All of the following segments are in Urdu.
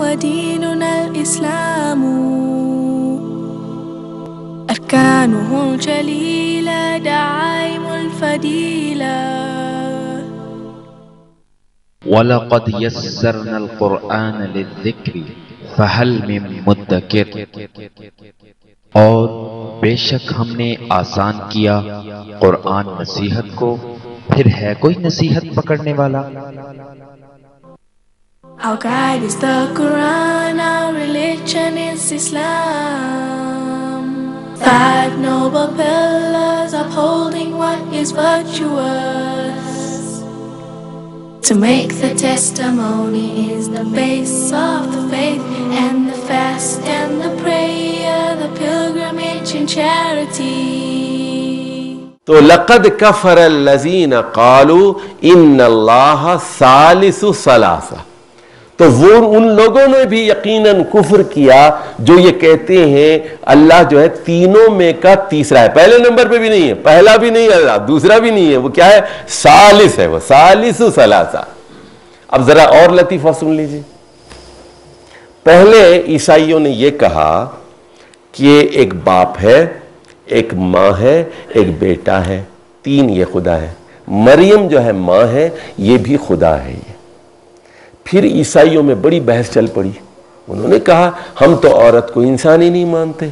وديننا الإسلام أركانه الجليلة دعائم الفضيلة وَلَقَدْ يَسَّرْنَا الْقُرْآنَ لِلذِّكْرِ فَهَلْ مِن مُدَّكِرٍ، اور بے شک ہم نے آسان کیا قرآن نصیحت کو، پھر ہے کوئی نصیحت پکڑنے والا؟ Our guide is the Quran, our religion is Islam. 5 noble pillars upholding what is virtuous. To make the testimony is the base of the faith, and the fast and the prayer, the pilgrimage and charity. تو لقد کفر الذین قالوا ان اللہ ثالث ثلاثہ، تو وہ ان لوگوں نے بھی یقیناً کفر کیا جو یہ کہتے ہیں اللہ جو ہے تینوں میں کا تیسرا ہے، پہلے نمبر پہ بھی نہیں ہے، پہلا بھی نہیں ہے اللہ، دوسرا بھی نہیں ہے، وہ کیا ہے؟ ثالث ہے، وہ ثالث ثلاثہ۔ اب ذرا اور لطیفہ سن لیجیے۔ پہلے عیسائیوں نے یہ کہا کہ ایک باپ ہے، ایک ماں ہے، ایک بیٹا ہے، تین یہ خدا ہے، مریم جو ہے ماں ہے، یہ بھی خدا ہے۔ پھر عیسائیوں میں بڑی بحث چل پڑی، انہوں نے کہا ہم تو عورت کو انسان ہی نہیں مانتے،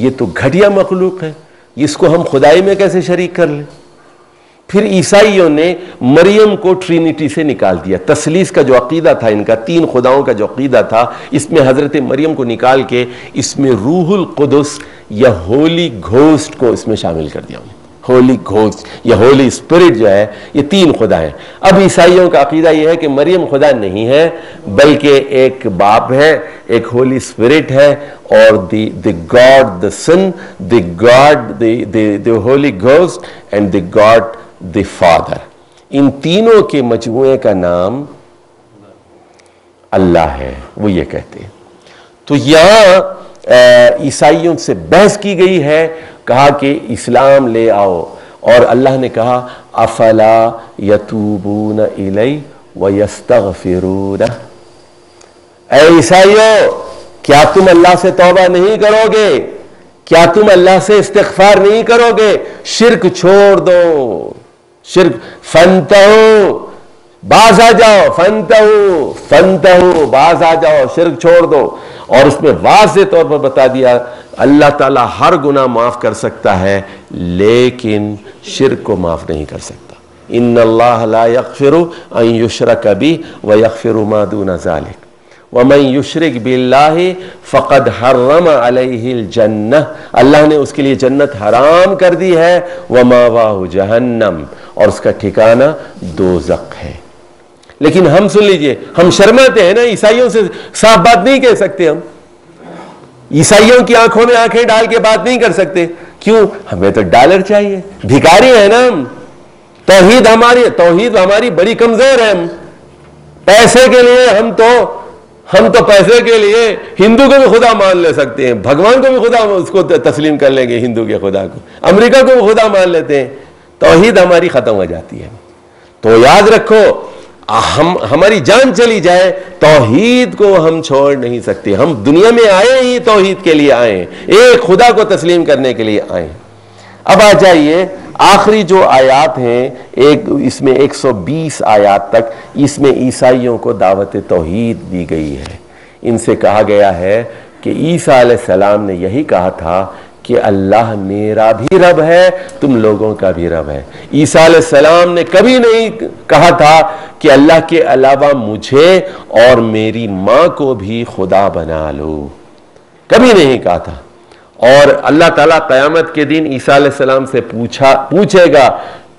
یہ تو گھٹیا مخلوق ہے، اس کو ہم خدائی میں کیسے شریک کر لیں؟ پھر عیسائیوں نے مریم کو ٹرینیٹی سے نکال دیا، تثلیث کا جو عقیدہ تھا ان کا، تین خداؤں کا جو عقیدہ تھا، اس میں حضرت مریم کو نکال کے اس میں روح القدس یا ہولی گھوسٹ کو اس میں شامل کر دیا انہیں، ہولی گھوسٹ یا ہولی اسپرٹ جو ہے، یہ تین خدا ہیں۔ اب عیسائیوں کا عقیدہ یہ ہے کہ مریم خدا نہیں ہے بلکہ ایک باپ ہے، ایک ہولی اسپرٹ ہے، اور the God the Son, the God, the Holy Ghost and the God the Father، ان تینوں کے مجموعے کا نام اللہ ہے، وہ یہ کہتے ہیں۔ تو یہاں عیسائیوں سے بحث کی گئی ہے، کہا کہ اسلام لے آؤ، اور اللہ نے کہا افلا یتوبون الی ویستغفرون، اے عیسائیوں کیا تم اللہ سے توبہ نہیں کرو گے؟ کیا تم اللہ سے استغفار نہیں کرو گے؟ شرک چھوڑ دو، شرک، فانتہو، باز آ جاؤ، فانتہو باز آ جاؤ، شرک چھوڑ دو۔ اور اس میں واضح طور پر بتا دیا اللہ تعالیٰ ہر گناہ معاف کر سکتا ہے لیکن شرک کو معاف نہیں کر سکتا۔ ان اللہ لا یغفر ان یشرک بہ ویغفر ما دون ذلک ومن یشرک باللہ فقد حرم علیہ الجنہ، اللہ نے اس کے لیے جنت حرام کر دی ہے، وماواہ جہنم، اور اس کا ٹھکانہ دوزخ ہے۔ لیکن ہم سن لیجئے، ہم شرماتے ہیں نا، عیسائیوں سے صاف بات نہیں کہہ سکتے، ہم عیسائیوں کی آنکھوں میں آنکھیں ڈال کے بات نہیں کر سکتے، کیوں؟ ہمیں تو ڈالر چاہیے، بھکاری ہیں نا ہم، توحید ہماری بڑی کمزور ہے، ہم پیسے کے لیے ہم تو پیسے کے لیے ہندو کو بھی خدا مان لے سکتے ہیں، بھگوان کو بھی خدا اس کو تسلیم کر لیں گے، ہندو کے خدا کو، امریکہ کو بھی خدا مان لیتے ہیں، توحید ہماری ختم ہو جاتی ہے۔ تو یاد رکھو، ہماری جان چلی جائے توحید کو ہم چھوڑ نہیں سکتے، ہم دنیا میں آئے ہی توحید کے لیے آئے ہیں، ایک خدا کو تسلیم کرنے کے لیے آئے ہیں۔ اب آ جائیے آخری جو آیات ہیں، اس میں 120 آیات تک، اس میں عیسائیوں کو دعوت توحید دی گئی ہے۔ ان سے کہا گیا ہے کہ عیسیٰ علیہ السلام نے یہی کہا تھا کہ اللہ میرا بھی رب ہے، تم لوگوں کا بھی رب ہے۔ عیسیٰ علیہ السلام نے کبھی نہیں کہا تھا کہ اللہ کے علاوہ مجھے اور میری ماں کو بھی خدا بنا لو، کبھی نہیں کہا تھا۔ اور اللہ تعالیٰ قیامت کے دن عیسیٰ علیہ السلام سے پوچھے گا،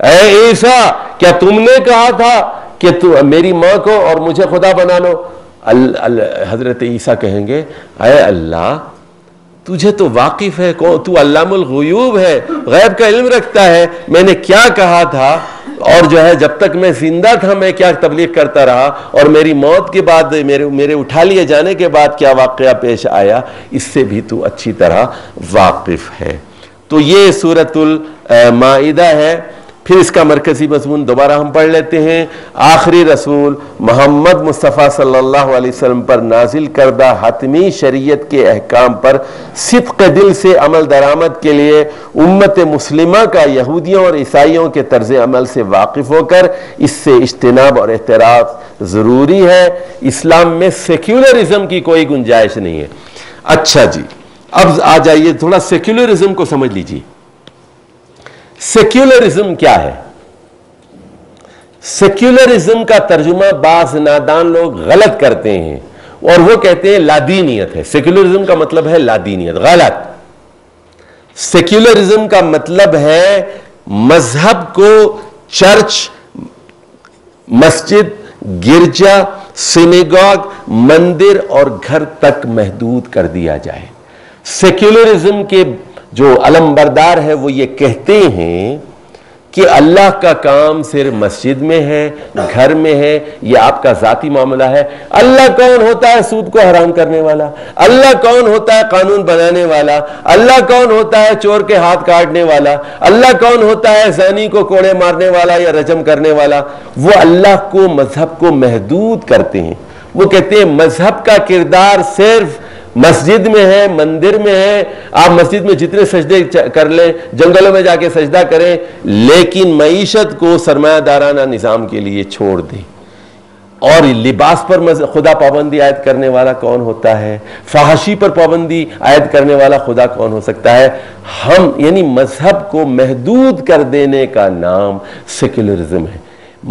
اے عیسیٰ کیا تم نے کہا تھا کہ میری ماں کو اور مجھے خدا بنا لو؟ حضرت عیسیٰ کہیں گے، اے اللہ تجھے تو واقف ہے، تو علام الغیوب ہے، غیب کا علم رکھتا ہے، میں نے کیا کہا تھا، اور جو ہے جب تک میں زندہ تھا میں کیا تبلیغ کرتا رہا، اور میری موت کے بعد، میرے اٹھا لیے جانے کے بعد کیا واقعہ پیش آیا، اس سے بھی تو اچھی طرح واقف ہے۔ تو یہ سورۃ المائدہ ہے، پھر اس کا مرکزی مضمون دوبارہ ہم پڑھ لیتے ہیں. آخری رسول محمد مصطفیٰ صلی اللہ علیہ وسلم پر نازل کردہ حتمی شریعت کے احکام پر صدق دل سے عمل درآمد کے لیے امت مسلمہ کا یہودیوں اور عیسائیوں کے طرز عمل سے واقف ہو کر اس سے اجتناب اور احتراز ضروری ہے. اسلام میں سیکولرزم کی کوئی گنجائش نہیں ہے. اچھا جی، اب آ جائیے تھوڑا سیکولرزم کو سمجھ لیجیے. سیکولرزم کیا ہے؟ سیکولرزم کا ترجمہ بعض نادان لوگ غلط کرتے ہیں اور وہ کہتے ہیں لادینیت ہے. سیکولرزم کا مطلب ہے لادینیت. غلط. سیکولرزم کا مطلب ہے مذہب کو چرچ، مسجد، گرجا، سینیگاگ، مندر اور گھر تک محدود کر دیا جائے. سیکولرزم کے جو علم بردار ہے وہ یہ کہتے ہیں کہ اللہ کا کام صرف مسجد میں ہے، گھر میں ہے، یہ آپ کا ذاتی معاملہ ہے. اللہ کون ہوتا ہے سود کو حرام کرنے والا؟ اللہ کون ہوتا ہے قانون بنانے والا؟ اللہ کون ہوتا ہے چور کے ہاتھ کاٹنے والا؟ اللہ کون ہوتا ہے زانی کو کوڑے مارنے والا یا رجم کرنے والا؟ وہ اللہ کو، مذہب کو محدود کرتے ہیں. وہ کہتے ہیں مذہب کا کردار صرف مسجد میں ہے، مندر میں ہے. آپ مسجد میں جتنے سجدے کر لیں، جنگلوں میں جا کے سجدہ کریں، لیکن معیشت کو سرمایہ دارانہ نظام کے لیے چھوڑ دیں. اور لباس پر خدا پابندی عائد کرنے والا کون ہوتا ہے؟ فحاشی پر پابندی عائد کرنے والا خدا کون ہو سکتا ہے؟ ہم یعنی مذہب کو محدود کر دینے کا نام سیکولرزم ہے.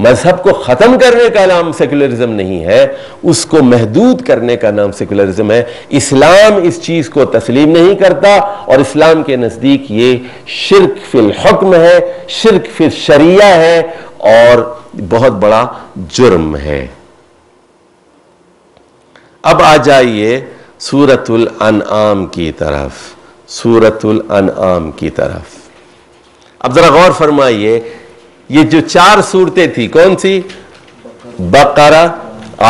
مذہب کو ختم کرنے کا نام سیکولرزم نہیں ہے، اس کو محدود کرنے کا نام سیکولرزم ہے. اسلام اس چیز کو تسلیم نہیں کرتا اور اسلام کے نزدیک یہ شرک فی الحکم ہے، شرک فی الشریعہ ہے اور بہت بڑا جرم ہے. اب آ جائیے سورۃ الانعام کی طرف. سورۃ الانعام کی طرف اب ذرا غور فرمائیے. یہ جو 4 صورتیں تھی کون سی؟ بقرہ،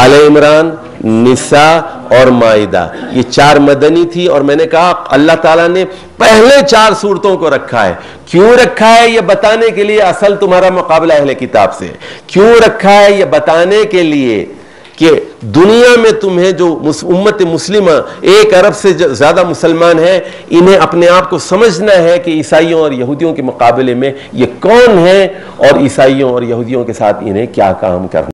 آل عمران، نساء اور مائدہ. یہ 4 مدنی تھی اور میں نے کہا اللہ تعالیٰ نے پہلے 4 صورتوں کو رکھا ہے. کیوں رکھا ہے؟ یہ بتانے کے لیے اصل تمہارا مقابلہ اہل کتاب سے. کیوں رکھا ہے؟ یہ بتانے کے لیے کہ دنیا میں تمہیں جو امت مسلمہ 1 ارب سے زیادہ مسلمان ہیں، انہیں اپنے آپ کو سمجھنا ہے کہ عیسائیوں اور یہودیوں کے مقابلے میں یہ کون ہیں اور عیسائیوں اور یہودیوں کے ساتھ انہیں کیا کام کرنا